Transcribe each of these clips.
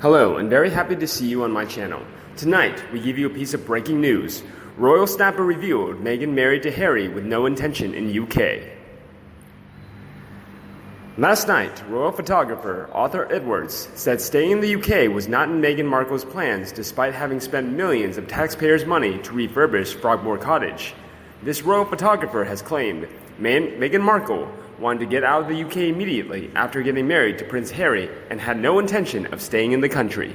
Hello, and very happy to see you on my channel. Tonight, we give you a piece of breaking news. Royal Snapper revealed Meghan married to Harry with no intention in UK. Last night, royal photographer Arthur Edwards said staying in the UK was not in Meghan Markle's plans despite having spent millions of taxpayers' money to refurbish Frogmore Cottage. This royal photographer has claimed Meghan Markle wanted to get out of the UK immediately after getting married to Prince Harry and had no intention of staying in the country.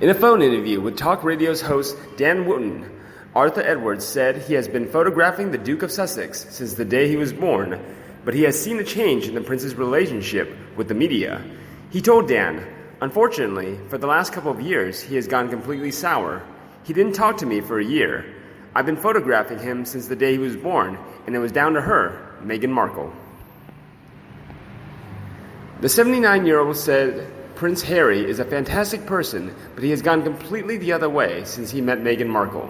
In a phone interview with Talk Radio's host Dan Wootton, Arthur Edwards said he has been photographing the Duke of Sussex since the day he was born, but he has seen a change in the prince's relationship with the media. He told Dan, "Unfortunately, for the last couple of years, he has gone completely sour. He didn't talk to me for a year. I've been photographing him since the day he was born, and it was down to her, Meghan Markle." The 79-year-old said Prince Harry is a fantastic person, but he has gone completely the other way since he met Meghan Markle.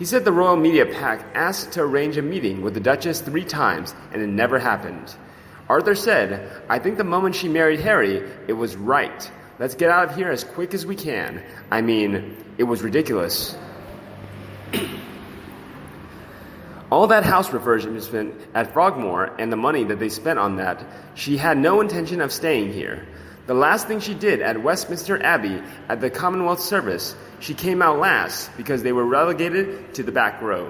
He said the royal media pack asked to arrange a meeting with the Duchess 3 times, and it never happened. Arthur said, "I think the moment she married Harry, it was right. Let's get out of here as quick as we can. I mean, it was ridiculous." All that house refurbishment at Frogmore and the money that they spent on that, she had no intention of staying here. The last thing she did at Westminster Abbey at the Commonwealth service, she came out last because they were relegated to the back row.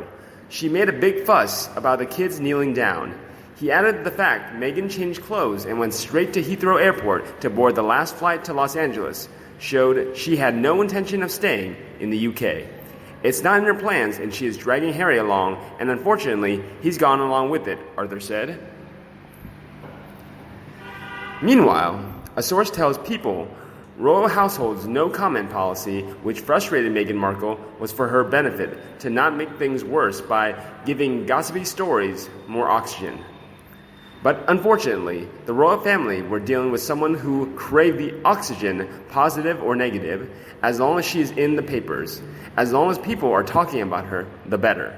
She made a big fuss about the kids kneeling down. He added the fact Meghan changed clothes and went straight to Heathrow Airport to board the last flight to Los Angeles, showed she had no intention of staying in the UK. It's not in her plans, and she is dragging Harry along, and unfortunately, he's gone along with it, Arthur said. Meanwhile, a source tells People royal household's no-comment policy, which frustrated Meghan Markle, was for her benefit, to not make things worse by giving gossipy stories more oxygen. But unfortunately, the royal family were dealing with someone who craved the oxygen, positive or negative, as long as she is in the papers. As long as people are talking about her, the better.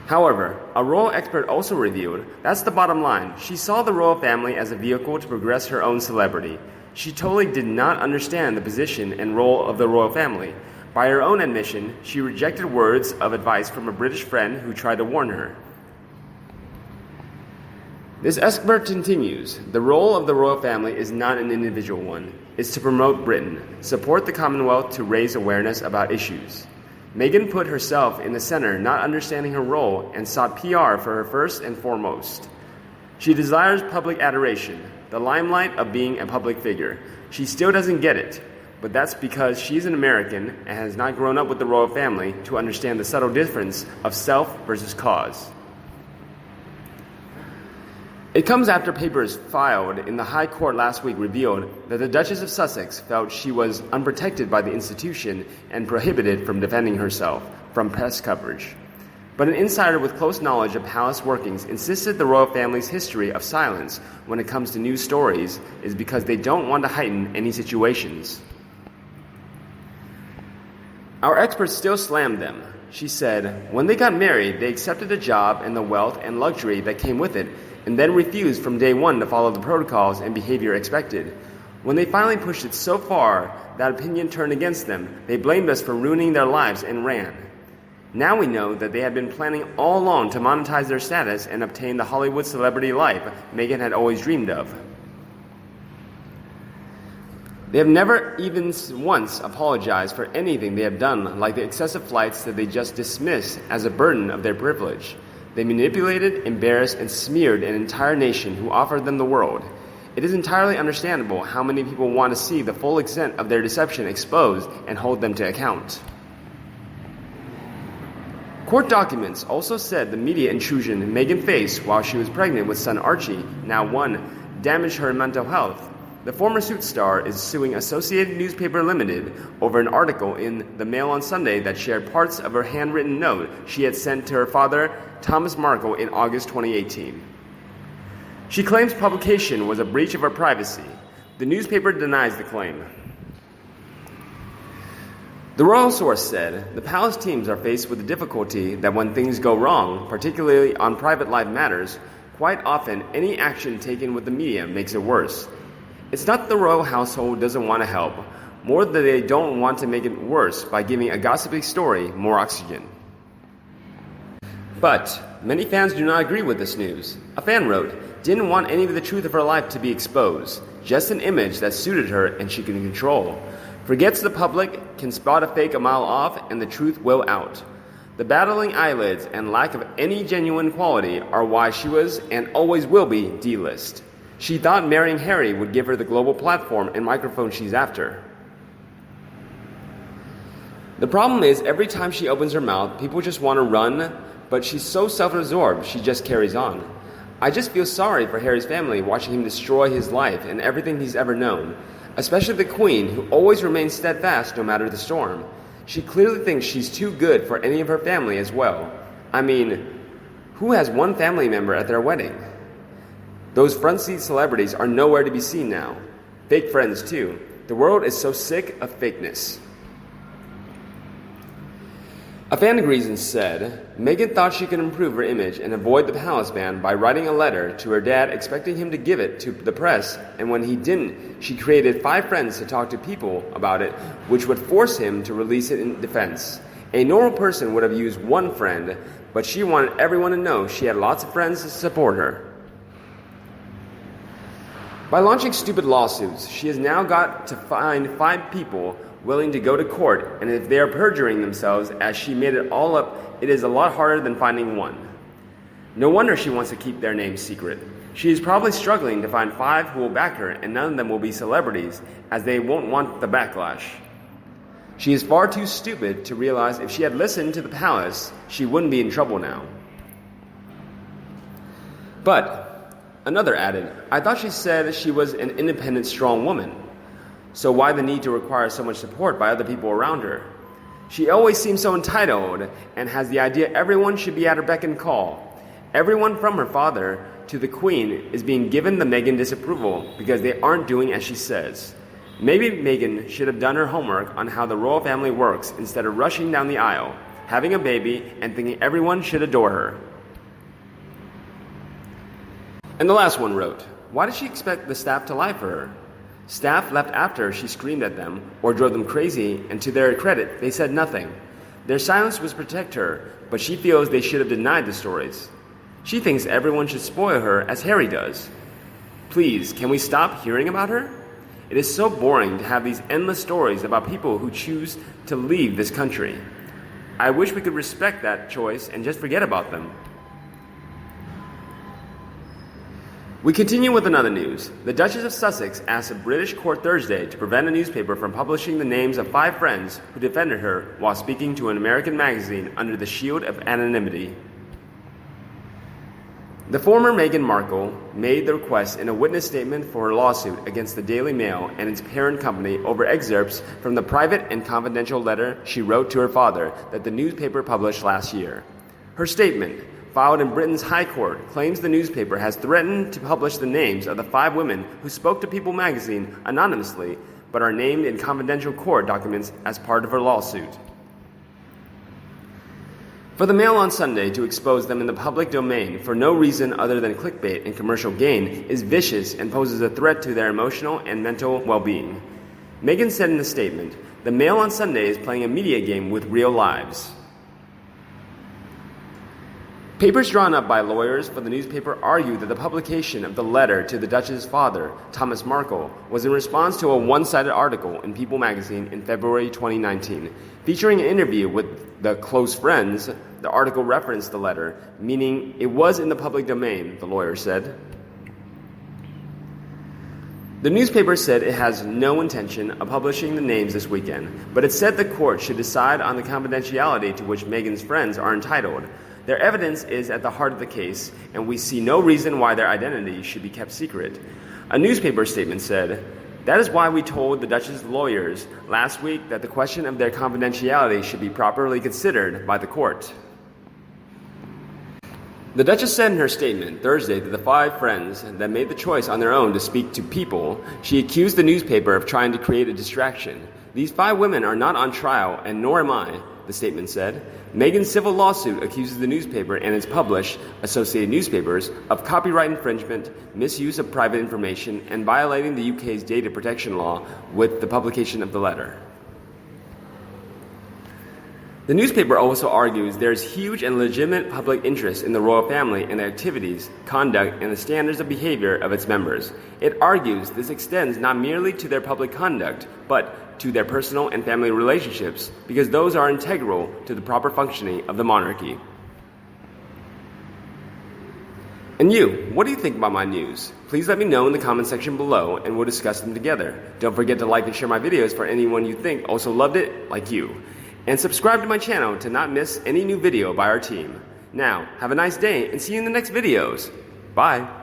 However, a royal expert also revealed that's the bottom line. She saw the royal family as a vehicle to progress her own celebrity. She totally did not understand the position and role of the royal family. By her own admission, she rejected words of advice from a British friend who tried to warn her. This expert continues, the role of the royal family is not an individual one. It's to promote Britain, support the Commonwealth to raise awareness about issues. Meghan put herself in the center, not understanding her role, and sought PR for her first and foremost. She desires public adoration, the limelight of being a public figure. She still doesn't get it, but that's because she's an American and has not grown up with the royal family to understand the subtle difference of self versus cause. It comes after papers filed in the High Court last week revealed that the Duchess of Sussex felt she was unprotected by the institution and prohibited from defending herself from press coverage. But an insider with close knowledge of palace workings insisted the royal family's history of silence when it comes to news stories is because they don't want to heighten any situations. Our experts still slammed them. She said, when they got married, they accepted the job and the wealth and luxury that came with it, and then refused from day one to follow the protocols and behavior expected. When they finally pushed it so far that opinion turned against them, they blamed us for ruining their lives and ran. Now we know that they had been planning all along to monetize their status and obtain the Hollywood celebrity life Meghan had always dreamed of. They have never even once apologized for anything they have done, like the excessive flights that they just dismiss as a burden of their privilege. They manipulated, embarrassed, and smeared an entire nation who offered them the world. It is entirely understandable how many people want to see the full extent of their deception exposed and hold them to account. Court documents also said the media intrusion Meghan faced while she was pregnant with son Archie, now 1, damaged her mental health. The former Suits star is suing Associated Newspaper Limited over an article in the Mail on Sunday that shared parts of her handwritten note she had sent to her father, Thomas Markle, in August 2018. She claims publication was a breach of her privacy. The newspaper denies the claim. The royal source said, the palace teams are faced with the difficulty that when things go wrong, particularly on private life matters, Quite often, any action taken with the media makes it worse. It's not that the royal household doesn't want to help, more that they don't want to make it worse by giving a gossipy story more oxygen. But many fans do not agree with this news. A fan wrote, "Didn't want any of the truth of her life to be exposed, just an image that suited her and she can control. Forgets the public, can spot a fake a mile off, and the truth will out. The battling eyelids and lack of any genuine quality are why she was and always will be D-list. She thought marrying Harry would give her the global platform and microphone she's after. The problem is every time she opens her mouth, people just want to run, but she's so self-absorbed, she just carries on. I just feel sorry for Harry's family watching him destroy his life and everything he's ever known, especially the Queen, who always remains steadfast no matter the storm. She clearly thinks she's too good for any of her family as well. I mean, who has one family member at their wedding? Those front seat celebrities are nowhere to be seen now. Fake friends too. The world is so sick of fakeness." A fan agrees and said, Meghan thought she could improve her image and avoid the palace ban by writing a letter to her dad expecting him to give it to the press, and when he didn't, she created 5 friends to talk to people about it, which would force him to release it in defense. A normal person would have used 1 friend, but she wanted everyone to know she had lots of friends to support her. By launching stupid lawsuits, she has now got to find 5 people willing to go to court, and if they are perjuring themselves as she made it all up, it is a lot harder than finding 1. No wonder she wants to keep their names secret. She is probably struggling to find 5 who will back her, and none of them will be celebrities, as they won't want the backlash. She is far too stupid to realize if she had listened to the palace, she wouldn't be in trouble now. But another added, "I thought she said she was an independent, strong woman. So why the need to require so much support by other people around her? She always seems so entitled and has the idea everyone should be at her beck and call. Everyone from her father to the Queen is being given the Meghan disapproval because they aren't doing as she says. Maybe Meghan should have done her homework on how the royal family works instead of rushing down the aisle, having a baby, and thinking everyone should adore her." And the last one wrote, "Why did she expect the staff to lie for her? Staff left after she screamed at them or drove them crazy, and to their credit, they said nothing. Their silence was to protect her, but she feels they should have denied the stories. She thinks everyone should spoil her as Harry does. Please, can we stop hearing about her? It is so boring to have these endless stories about people who choose to leave this country. I wish we could respect that choice and just forget about them." We continue with another news. The Duchess of Sussex asked a British court Thursday to prevent a newspaper from publishing the names of 5 friends who defended her while speaking to an American magazine under the shield of anonymity. The former Meghan Markle made the request in a witness statement for her lawsuit against the Daily Mail and its parent company over excerpts from the private and confidential letter she wrote to her father that the newspaper published last year. Her statement, filed in Britain's High Court, claims the newspaper has threatened to publish the names of the 5 women who spoke to People magazine anonymously but are named in confidential court documents as part of her lawsuit. For the Mail on Sunday to expose them in the public domain for no reason other than clickbait and commercial gain is vicious and poses a threat to their emotional and mental well-being. Meghan said in the statement, "The Mail on Sunday is playing a media game with real lives." Papers drawn up by lawyers for the newspaper argue that the publication of the letter to the Duchess's father, Thomas Markle, was in response to a one-sided article in People magazine in February 2019. Featuring an interview with the close friends, the article referenced the letter, meaning it was in the public domain, the lawyer said. The newspaper said it has no intention of publishing the names this weekend, but it said the court should decide on the confidentiality to which Meghan's friends are entitled. Their evidence is at the heart of the case, and we see no reason why their identity should be kept secret. A newspaper statement said, "That is why we told the Duchess's lawyers last week that the question of their confidentiality should be properly considered by the court." The Duchess said in her statement Thursday that the 5 friends that made the choice on their own to speak to People, she accused the newspaper of trying to create a distraction. "These 5 women are not on trial, and nor am I," the statement said. Meghan's civil lawsuit accuses the newspaper and its published, Associated Newspapers, of copyright infringement, misuse of private information, and violating the UK's data protection law with the publication of the letter. The newspaper also argues there is huge and legitimate public interest in the royal family and the activities, conduct, and the standards of behavior of its members. It argues this extends not merely to their public conduct, but to their personal and family relationships, because those are integral to the proper functioning of the monarchy. And you, what do you think about my news? Please let me know in the comment section below and we'll discuss them together. Don't forget to like and share my videos for anyone you think also loved it like you. And subscribe to my channel to not miss any new video by our team. Now, have a nice day and see you in the next videos. Bye.